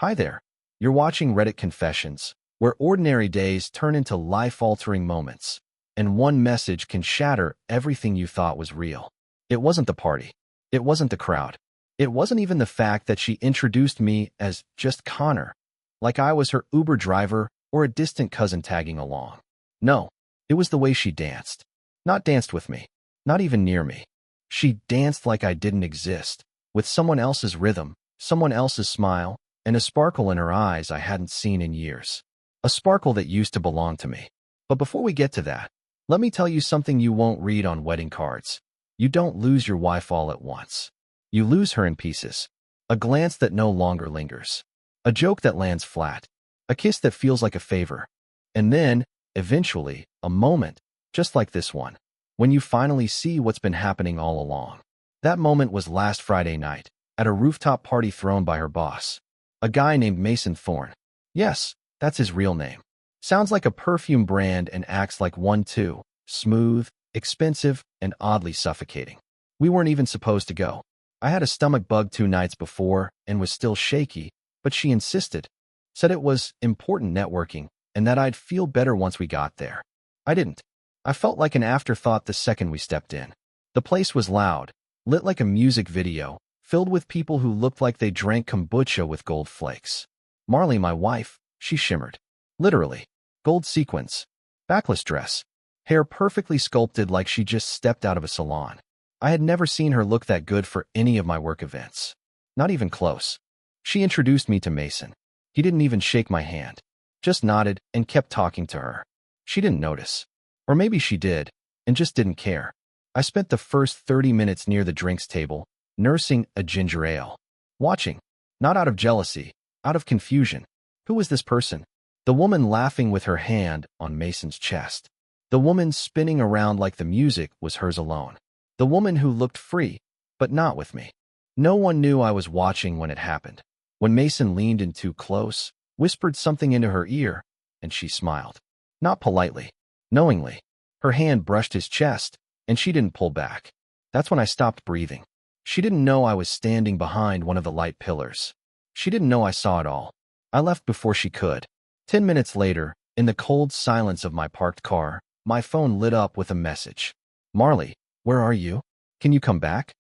Hi there. You're watching Reddit Confessions, where ordinary days turn into life-altering moments, and one message can shatter everything you thought was real. It wasn't the party. It wasn't the crowd. It wasn't even the fact that she introduced me as just Connor, like I was her Uber driver or a distant cousin tagging along. No, it was the way she danced. Not danced with me, not even near me. She danced like I didn't exist, with someone else's rhythm, someone else's smile, and a sparkle in her eyes I hadn't seen in years. A sparkle that used to belong to me. But before we get to that, let me tell you something you won't read on wedding cards. You don't lose your wife all at once. You lose her in pieces. A glance that no longer lingers. A joke that lands flat. A kiss that feels like a favor. And then, eventually, a moment, just like this one, when you finally see what's been happening all along. That moment was last Friday night, at a rooftop party thrown by her boss. A guy named Mason Thorne. Yes, that's his real name. Sounds like a perfume brand and acts like one too. Smooth, expensive, and oddly suffocating. We weren't even supposed to go. I had a stomach bug 2 nights before and was still shaky, but she insisted. Said it was important networking and that I'd feel better once we got there. I didn't. I felt like an afterthought the second we stepped in. The place was loud, lit like a music video, filled with people who looked like they drank kombucha with gold flakes. Marley, my wife, she shimmered. Literally. Gold sequins. Backless dress. Hair perfectly sculpted like she just stepped out of a salon. I had never seen her look that good for any of my work events. Not even close. She introduced me to Mason. He didn't even shake my hand. Just nodded and kept talking to her. She didn't notice. Or maybe she did, and just didn't care. I spent the first 30 minutes near the drinks table, nursing a ginger ale. Watching. Not out of jealousy, out of confusion. Who was this person? The woman laughing with her hand on Mason's chest. The woman spinning around like the music was hers alone. The woman who looked free, but not with me. No one knew I was watching when it happened. When Mason leaned in too close, whispered something into her ear, and she smiled. Not politely, knowingly. Her hand brushed his chest, and she didn't pull back. That's when I stopped breathing. She didn't know I was standing behind one of the light pillars. She didn't know I saw it all. I left before she could. 10 minutes later, in the cold silence of my parked car, my phone lit up with a message. Marley, where are you? Can you come back?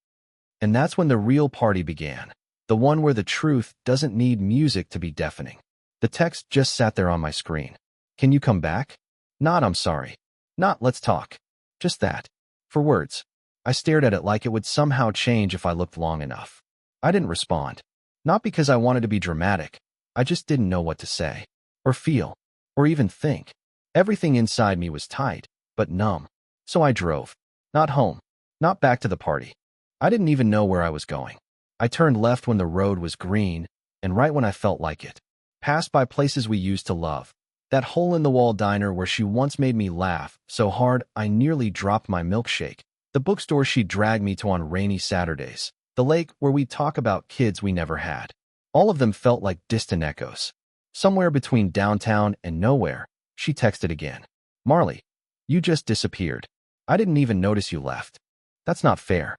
And that's when the real party began. The one where the truth doesn't need music to be deafening. The text just sat there on my screen. Can you come back? Not I'm sorry. Not let's talk. Just that. For words. I stared at it like it would somehow change if I looked long enough. I didn't respond. Not because I wanted to be dramatic. I just didn't know what to say. Or feel. Or even think. Everything inside me was tight, but numb. So I drove. Not home. Not back to the party. I didn't even know where I was going. I turned left when the road was green, and right when I felt like it. Passed by places we used to love. That hole-in-the-wall diner where she once made me laugh so hard I nearly dropped my milkshake. The bookstore she dragged me to on rainy Saturdays. The lake where we'd talk about kids we never had. All of them felt like distant echoes. Somewhere between downtown and nowhere, she texted again. Marley, you just disappeared. I didn't even notice you left. That's not fair.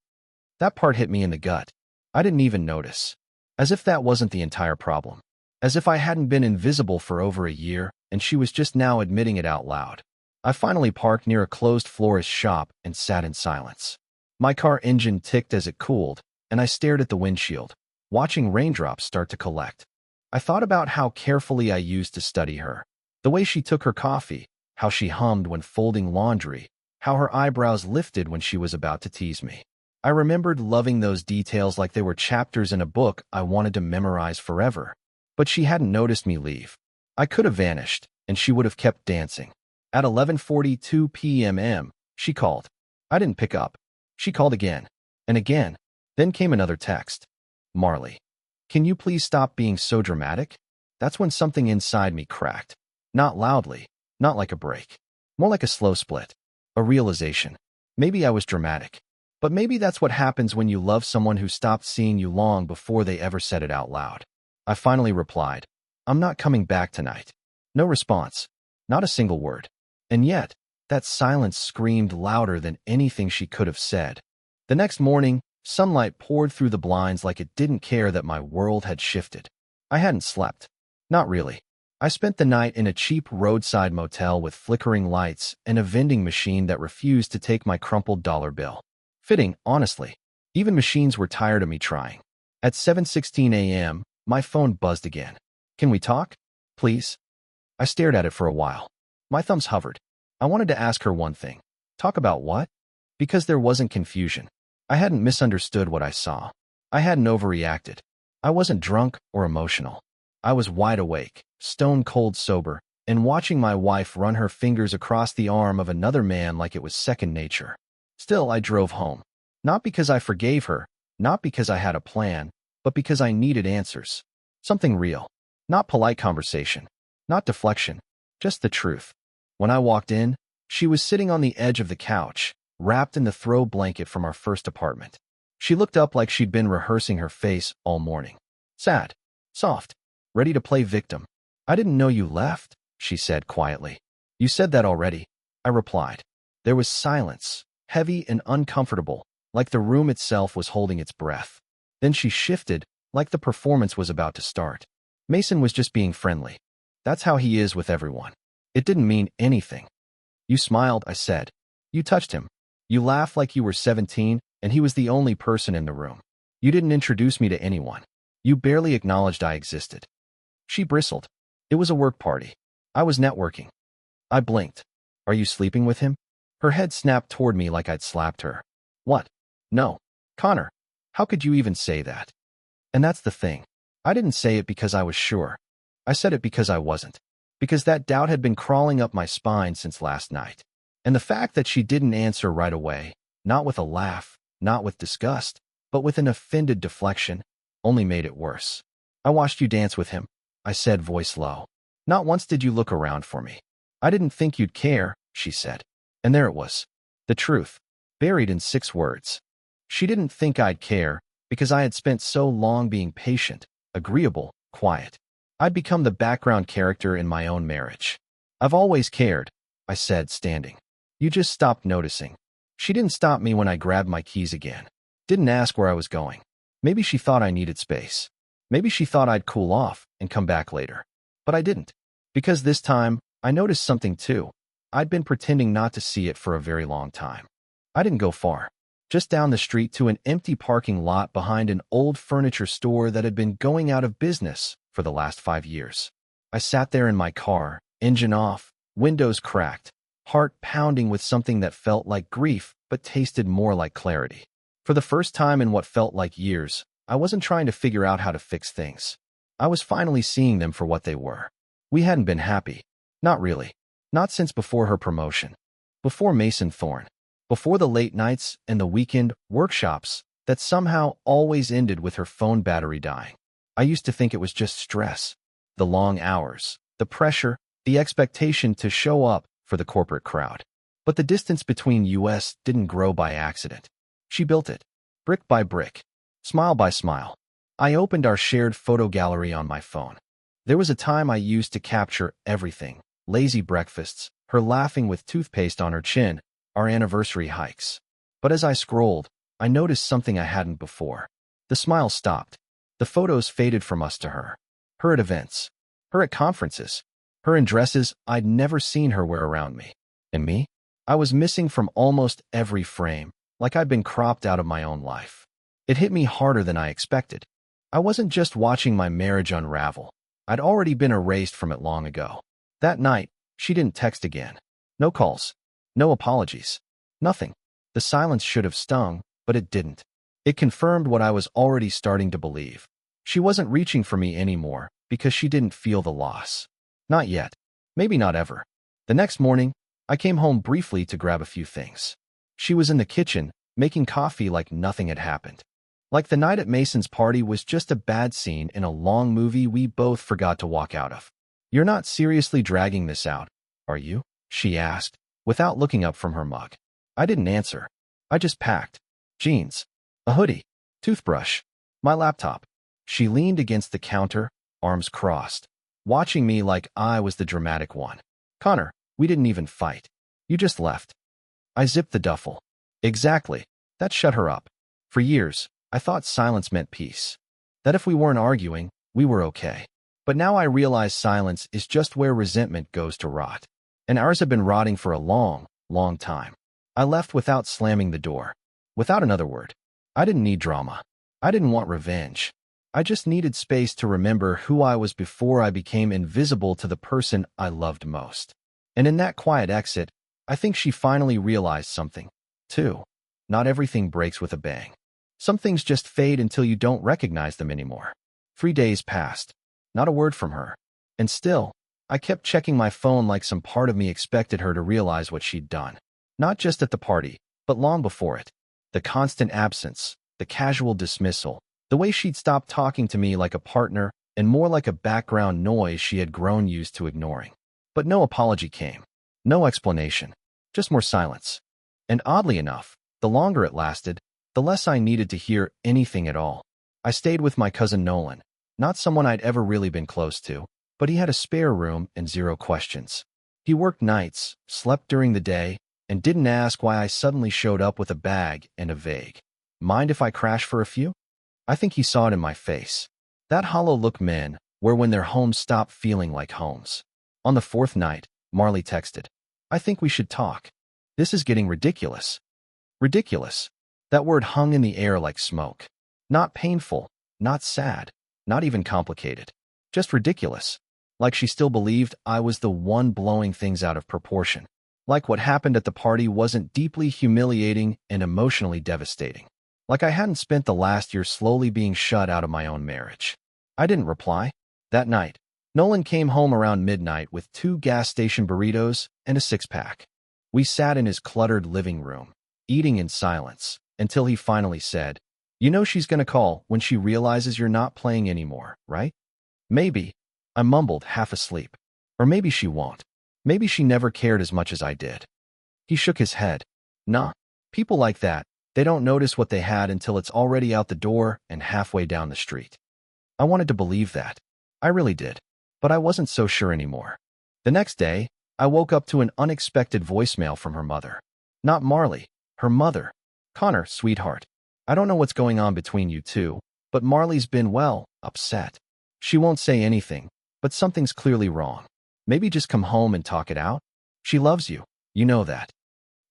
That part hit me in the gut. I didn't even notice. As if that wasn't the entire problem. As if I hadn't been invisible for over a year, and she was just now admitting it out loud. I finally parked near a closed florist shop and sat in silence. My car engine ticked as it cooled, and I stared at the windshield, watching raindrops start to collect. I thought about how carefully I used to study her. The way she took her coffee, how she hummed when folding laundry, how her eyebrows lifted when she was about to tease me. I remembered loving those details like they were chapters in a book I wanted to memorize forever. But she hadn't noticed me leave. I could have vanished, and she would have kept dancing. At 11:42 p.m., she called. I didn't pick up. She called again, and again. Then came another text. Marley, can you please stop being so dramatic? That's when something inside me cracked. Not loudly, not like a break. More like a slow split. A realization. Maybe I was dramatic. But maybe that's what happens when you love someone who stopped seeing you long before they ever said it out loud. I finally replied, I'm not coming back tonight. No response. Not a single word. And yet, that silence screamed louder than anything she could have said. The next morning, sunlight poured through the blinds like it didn't care that my world had shifted. I hadn't slept. Not really. I spent the night in a cheap roadside motel with flickering lights and a vending machine that refused to take my crumpled dollar bill. Fitting, honestly. Even machines were tired of me trying. At 7:16 a.m., my phone buzzed again. Can we talk? Please? I stared at it for a while. My thumbs hovered. I wanted to ask her one thing. Talk about what? Because there wasn't confusion. I hadn't misunderstood what I saw. I hadn't overreacted. I wasn't drunk or emotional. I was wide awake, stone-cold sober, and watching my wife run her fingers across the arm of another man like it was second nature. Still, I drove home. Not because I forgave her, not because I had a plan, but because I needed answers. Something real. Not polite conversation. Not deflection. Just the truth. When I walked in, she was sitting on the edge of the couch, wrapped in the throw blanket from our first apartment. She looked up like she'd been rehearsing her face all morning. Sad. Soft. Ready to play victim. I didn't know you left, she said quietly. You said that already, I replied. There was silence, heavy and uncomfortable, like the room itself was holding its breath. Then she shifted, like the performance was about to start. Mason was just being friendly. That's how he is with everyone. It didn't mean anything. You smiled, I said. You touched him. You laughed like you were 17, and he was the only person in the room. You didn't introduce me to anyone. You barely acknowledged I existed. She bristled. It was a work party. I was networking. I blinked. Are you sleeping with him? Her head snapped toward me like I'd slapped her. What? No. Connor, how could you even say that? And that's the thing. I didn't say it because I was sure. I said it because I wasn't. Because that doubt had been crawling up my spine since last night. And the fact that she didn't answer right away, not with a laugh, not with disgust, but with an offended deflection, only made it worse. I watched you dance with him, I said, voice low. Not once did you look around for me. I didn't think you'd care, she said. And there it was. The truth, buried in 6 words. She didn't think I'd care because I had spent so long being patient, agreeable, quiet. I'd become the background character in my own marriage. I've always cared, I said, standing. You just stopped noticing. She didn't stop me when I grabbed my keys again. Didn't ask where I was going. Maybe she thought I needed space. Maybe she thought I'd cool off and come back later. But I didn't. Because this time, I noticed something too. I'd been pretending not to see it for a very long time. I didn't go far. Just down the street to an empty parking lot behind an old furniture store that had been going out of business for the last 5 years. I sat there in my car, engine off, windows cracked, heart pounding with something that felt like grief but tasted more like clarity. For the first time in what felt like years, I wasn't trying to figure out how to fix things. I was finally seeing them for what they were. We hadn't been happy. Not really. Not since before her promotion. Before Mason Thorne. Before the late nights and the weekend workshops that somehow always ended with her phone battery dying. I used to think it was just stress. The long hours, the pressure, the expectation to show up for the corporate crowd. But the distance between us didn't grow by accident. She built it, brick by brick, smile by smile. I opened our shared photo gallery on my phone. There was a time I used to capture everything. Lazy breakfasts, her laughing with toothpaste on her chin, our anniversary hikes. But as I scrolled, I noticed something I hadn't before. The smile stopped. The photos faded from us to her. Her at events. Her at conferences. Her in dresses I'd never seen her wear around me. And me? I was missing from almost every frame, like I'd been cropped out of my own life. It hit me harder than I expected. I wasn't just watching my marriage unravel. I'd already been erased from it long ago. That night, she didn't text again. No calls. No apologies. Nothing. The silence should have stung, but it didn't. It confirmed what I was already starting to believe. She wasn't reaching for me anymore because she didn't feel the loss. Not yet. Maybe not ever. The next morning, I came home briefly to grab a few things. She was in the kitchen, making coffee like nothing had happened. Like the night at Mason's party was just a bad scene in a long movie we both forgot to walk out of. You're not seriously dragging this out, are you? She asked, without looking up from her mug. I didn't answer. I just packed. Jeans. A hoodie. Toothbrush. My laptop. She leaned against the counter, arms crossed, watching me like I was the dramatic one. Connor, we didn't even fight. You just left. I zipped the duffel. Exactly. That shut her up. For years, I thought silence meant peace. That if we weren't arguing, We were okay. But now I realize silence is just where resentment goes to rot. And ours had been rotting for a long, long time. I left without slamming the door. Without another word. I didn't need drama. I didn't want revenge. I just needed space to remember who I was before I became invisible to the person I loved most. And in that quiet exit, I think she finally realized something, too. Not everything breaks with a bang. Some things just fade until you don't recognize them anymore. 3 days passed. Not a word from her. And still, I kept checking my phone like some part of me expected her to realize what she'd done. Not just at the party, but long before it. The constant absence, the casual dismissal, the way she'd stopped talking to me like a partner and more like a background noise she had grown used to ignoring. But no apology came. No explanation. Just more silence. And oddly enough, the longer it lasted, the less I needed to hear anything at all. I stayed with my cousin Nolan, not someone I'd ever really been close to, but he had a spare room and 0 questions. He worked nights, slept during the day, and didn't ask why I suddenly showed up with a bag and a vague, "Mind if I crash for a few?" I think he saw it in my face. That hollow look men wear when their homes stop feeling like homes. On the 4th night, Marley texted, "I think we should talk. This is getting ridiculous." Ridiculous. That word hung in the air like smoke. Not painful, not sad, not even complicated. Just ridiculous. Like she still believed I was the one blowing things out of proportion. Like what happened at the party wasn't deeply humiliating and emotionally devastating. Like I hadn't spent the last year slowly being shut out of my own marriage. I didn't reply. That night, Nolan came home around midnight with 2 gas station burritos and a 6-pack. We sat in his cluttered living room, eating in silence, until he finally said, "You know she's gonna call when she realizes you're not playing anymore, right?" "Maybe," I mumbled, half asleep. "Or maybe she won't. Maybe she never cared as much as I did." He shook his head. "Nah, people like that, they don't notice what they had until it's already out the door and halfway down the street." I wanted to believe that. I really did. But I wasn't so sure anymore. The next day, I woke up to an unexpected voicemail from her mother. Not Marley, her mother. "Connor, sweetheart. I don't know what's going on between you two, but Marley's been, well, upset. She won't say anything, but something's clearly wrong. Maybe just come home and talk it out. She loves you. You know that."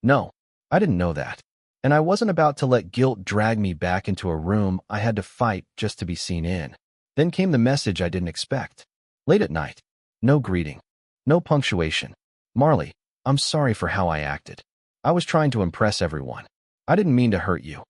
No, I didn't know that. And I wasn't about to let guilt drag me back into a room I had to fight just to be seen in. Then came the message I didn't expect. Late at night. No greeting. No punctuation. "Marley, I'm sorry for how I acted. I was trying to impress everyone. I didn't mean to hurt you."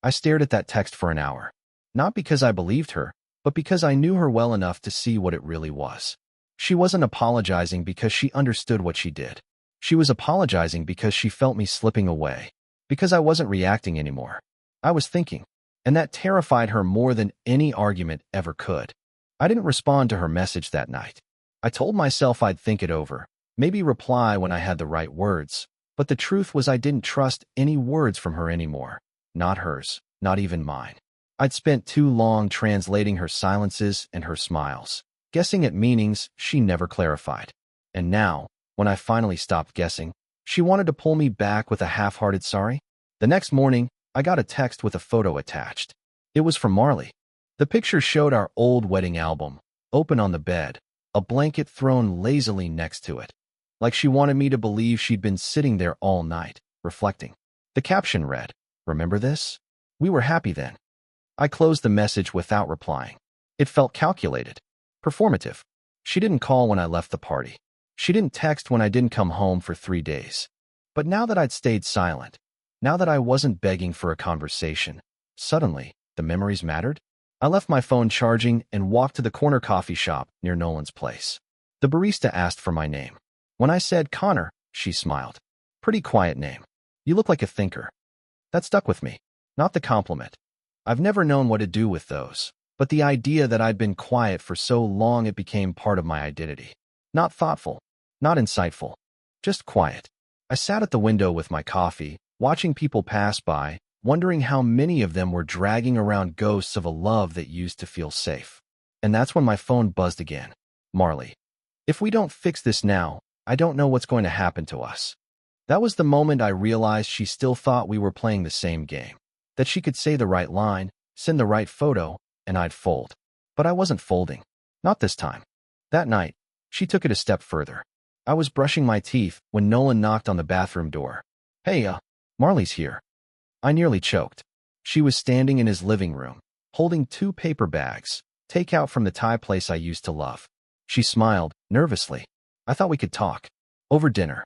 I stared at that text for an hour. Not because I believed her, but because I knew her well enough to see what it really was. She wasn't apologizing because she understood what she did. She was apologizing because she felt me slipping away. Because I wasn't reacting anymore. I was thinking. And that terrified her more than any argument ever could. I didn't respond to her message that night. I told myself I'd think it over, maybe reply when I had the right words. But the truth was I didn't trust any words from her anymore. Not hers, not even mine. I'd spent too long translating her silences and her smiles, guessing at meanings she never clarified. And now, when I finally stopped guessing, she wanted to pull me back with a half-hearted sorry. The next morning, I got a text with a photo attached. It was from Marley. The picture showed our old wedding album, open on the bed, a blanket thrown lazily next to it. Like she wanted me to believe she'd been sitting there all night, reflecting. The caption read, "Remember this? We were happy then." I closed the message without replying. It felt calculated, performative. She didn't call when I left the party. She didn't text when I didn't come home for 3 days. But now that I'd stayed silent, now that I wasn't begging for a conversation, suddenly, the memories mattered. I left my phone charging and walked to the corner coffee shop near Nolan's place. The barista asked for my name. When I said Connor, she smiled. "Pretty quiet name. You look like a thinker." That stuck with me. Not the compliment. I've never known what to do with those, but the idea that I'd been quiet for so long it became part of my identity. Not thoughtful, not insightful, just quiet. I sat at the window with my coffee, watching people pass by, wondering how many of them were dragging around ghosts of a love that used to feel safe. And that's when my phone buzzed again. "Marley, if we don't fix this now, I don't know what's going to happen to us." That was the moment I realized she still thought we were playing the same game. That she could say the right line, send the right photo, and I'd fold. But I wasn't folding. Not this time. That night, she took it a step further. I was brushing my teeth when Nolan knocked on the bathroom door. Hey, Marley's here. I nearly choked. She was standing in his living room, holding 2 paper bags, takeout from the Thai place I used to love. She smiled, nervously. I thought we could talk. Over dinner.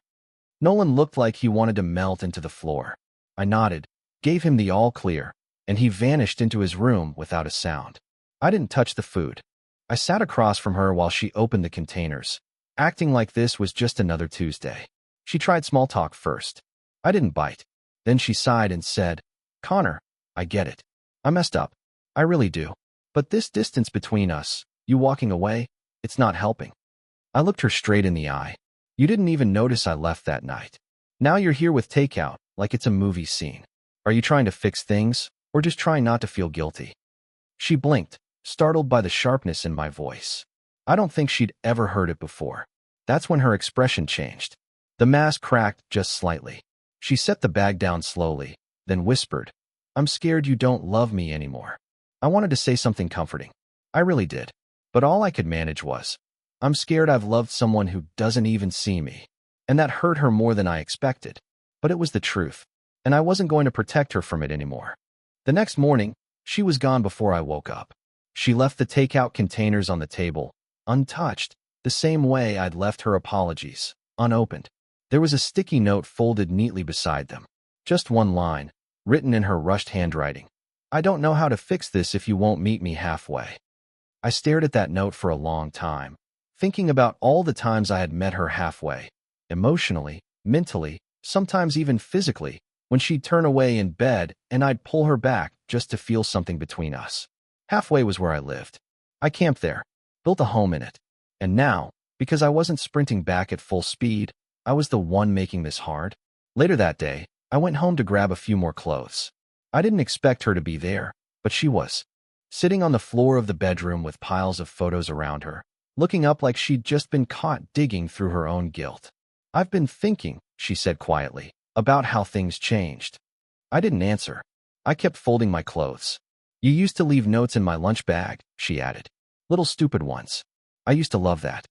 Nolan looked like he wanted to melt into the floor. I nodded, gave him the all clear, and he vanished into his room without a sound. I didn't touch the food. I sat across from her while she opened the containers, acting like this was just another Tuesday. She tried small talk first. I didn't bite. Then she sighed and said, Connor, I get it. I messed up. I really do. But this distance between us, you walking away, it's not helping. I looked her straight in the eye. You didn't even notice I left that night. Now you're here with takeout, like it's a movie scene. Are you trying to fix things, or just trying not to feel guilty? She blinked, startled by the sharpness in my voice. I don't think she'd ever heard it before. That's when her expression changed. The mask cracked just slightly. She set the bag down slowly, then whispered, I'm scared you don't love me anymore. I wanted to say something comforting. I really did. But all I could manage was, I'm scared I've loved someone who doesn't even see me. And that hurt her more than I expected. But it was the truth, and I wasn't going to protect her from it anymore. The next morning, she was gone before I woke up. She left the takeout containers on the table, untouched, the same way I'd left her apologies, unopened. There was a sticky note folded neatly beside them. Just one line, written in her rushed handwriting. I don't know how to fix this if you won't meet me halfway. I stared at that note for a long time, thinking about all the times I had met her halfway, emotionally, mentally, sometimes even physically, when she'd turn away in bed and I'd pull her back just to feel something between us. Halfway was where I lived. I camped there, built a home in it. And now, because I wasn't sprinting back at full speed, I was the one making this hard. Later that day, I went home to grab a few more clothes. I didn't expect her to be there, but she was. Sitting on the floor of the bedroom with piles of photos around her, looking up like she'd just been caught digging through her own guilt. I've been thinking, she said quietly, about how things changed. I didn't answer. I kept folding my clothes. You used to leave notes in my lunch bag, she added. Little stupid ones. I used to love that.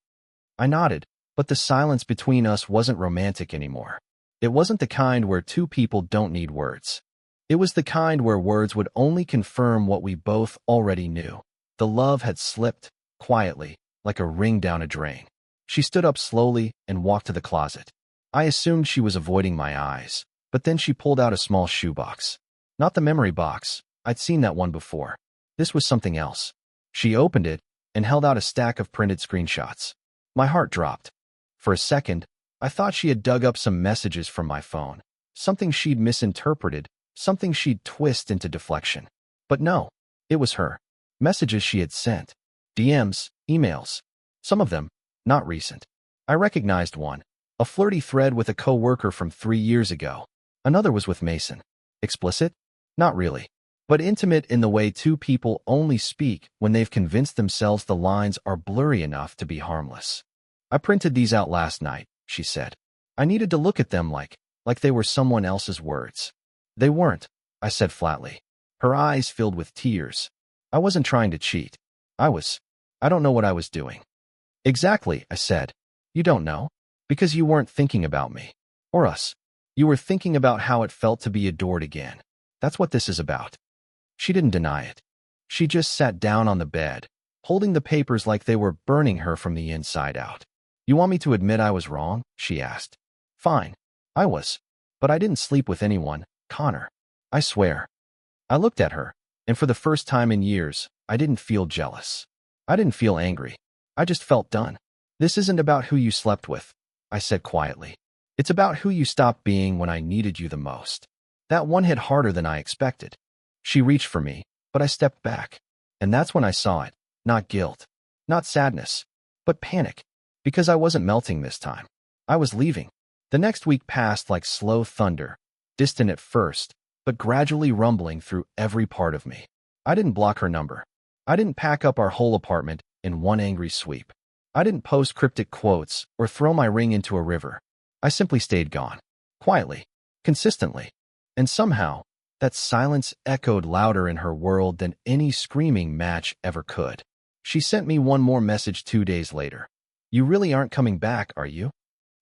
I nodded, but the silence between us wasn't romantic anymore. It wasn't the kind where 2 people don't need words. It was the kind where words would only confirm what we both already knew. The love had slipped, quietly, like a ring down a drain. She stood up slowly and walked to the closet. I assumed she was avoiding my eyes, but then she pulled out a small shoebox. Not the memory box. I'd seen that one before. This was something else. She opened it and held out a stack of printed screenshots. My heart dropped. For a second, I thought she had dug up some messages from my phone, something she'd misinterpreted, something she'd twist into deflection. But no, it was her. Messages she had sent. DMs, emails. Some of them, not recent. I recognized one, a flirty thread with a co-worker from 3 years ago. Another was with Mason. Explicit? Not really. But intimate in the way 2 people only speak when they've convinced themselves the lines are blurry enough to be harmless. I printed these out last night, she said. I needed to look at them like they were someone else's words. They weren't, I said flatly. Her eyes filled with tears. I wasn't trying to cheat. I don't know what I was doing. Exactly, I said. You don't know? Because you weren't thinking about me. Or us. You were thinking about how it felt to be adored again. That's what this is about. She didn't deny it. She just sat down on the bed, holding the papers like they were burning her from the inside out. You want me to admit I was wrong? She asked. Fine. I was. But I didn't sleep with anyone, Connor. I swear. I looked at her, and for the first time in years, I didn't feel jealous. I didn't feel angry. I just felt done. This isn't about who you slept with, I said quietly. It's about who you stopped being when I needed you the most. That one hit harder than I expected. She reached for me, but I stepped back. And that's when I saw it. Not guilt. Not sadness. But panic. Because I wasn't melting this time. I was leaving. The next week passed like slow thunder, distant at first, but gradually rumbling through every part of me. I didn't block her number. I didn't pack up our whole apartment in one angry sweep. I didn't post cryptic quotes or throw my ring into a river. I simply stayed gone. Quietly. Consistently. And somehow, that silence echoed louder in her world than any screaming match ever could. She sent me one more message 2 days later. You really aren't coming back, are you?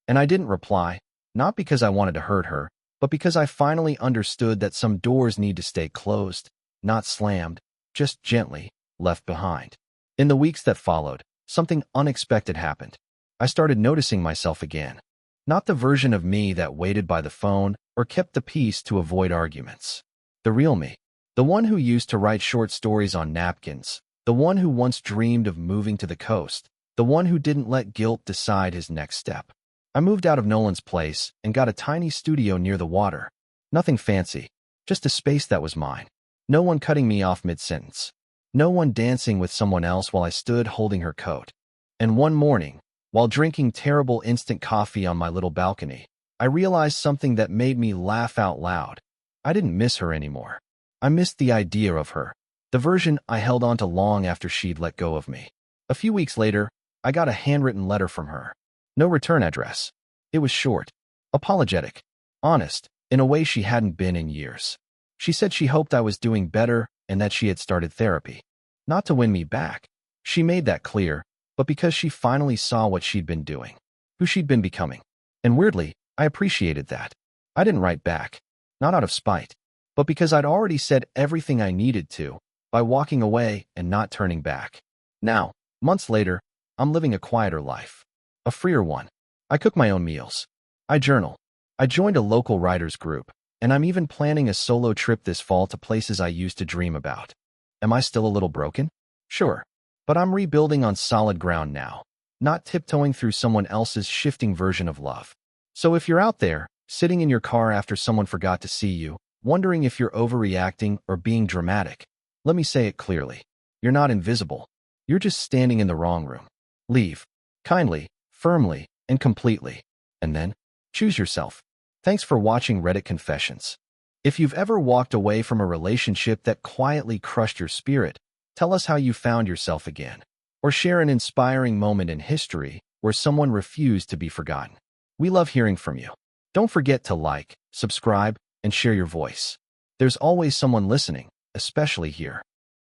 And I didn't reply, not because I wanted to hurt her, but because I finally understood that some doors need to stay closed, not slammed, just gently left behind. In the weeks that followed, something unexpected happened. I started noticing myself again. Not the version of me that waited by the phone or kept the peace to avoid arguments. The real me. The one who used to write short stories on napkins. The one who once dreamed of moving to the coast. The one who didn't let guilt decide his next step. I moved out of Nolan's place and got a tiny studio near the water. Nothing fancy, just a space that was mine. No one cutting me off mid-sentence. No one dancing with someone else while I stood holding her coat. And one morning, while drinking terrible instant coffee on my little balcony, I realized something that made me laugh out loud. I didn't miss her anymore. I missed the idea of her, the version I held on to long after she'd let go of me. A few weeks later, I got a handwritten letter from her. No return address. It was short, apologetic, honest, in a way she hadn't been in years. She said she hoped I was doing better and that she had started therapy. Not to win me back. She made that clear, but because she finally saw what she'd been doing, who she'd been becoming. And weirdly, I appreciated that. I didn't write back, not out of spite, but because I'd already said everything I needed to by walking away and not turning back. Now, months later, I'm living a quieter life. A freer one. I cook my own meals. I journal. I joined a local writers group, and I'm even planning a solo trip this fall to places I used to dream about. Am I still a little broken? Sure. But I'm rebuilding on solid ground now, not tiptoeing through someone else's shifting version of love. So if you're out there, sitting in your car after someone forgot to see you, wondering if you're overreacting or being dramatic, let me say it clearly. You're not invisible. You're just standing in the wrong room. Leave. Kindly, firmly, and completely. And then, choose yourself. Thanks for watching Reddit Confessions. If you've ever walked away from a relationship that quietly crushed your spirit, tell us how you found yourself again. Or share an inspiring moment in history where someone refused to be forgotten. We love hearing from you. Don't forget to like, subscribe, and share your voice. There's always someone listening, especially here.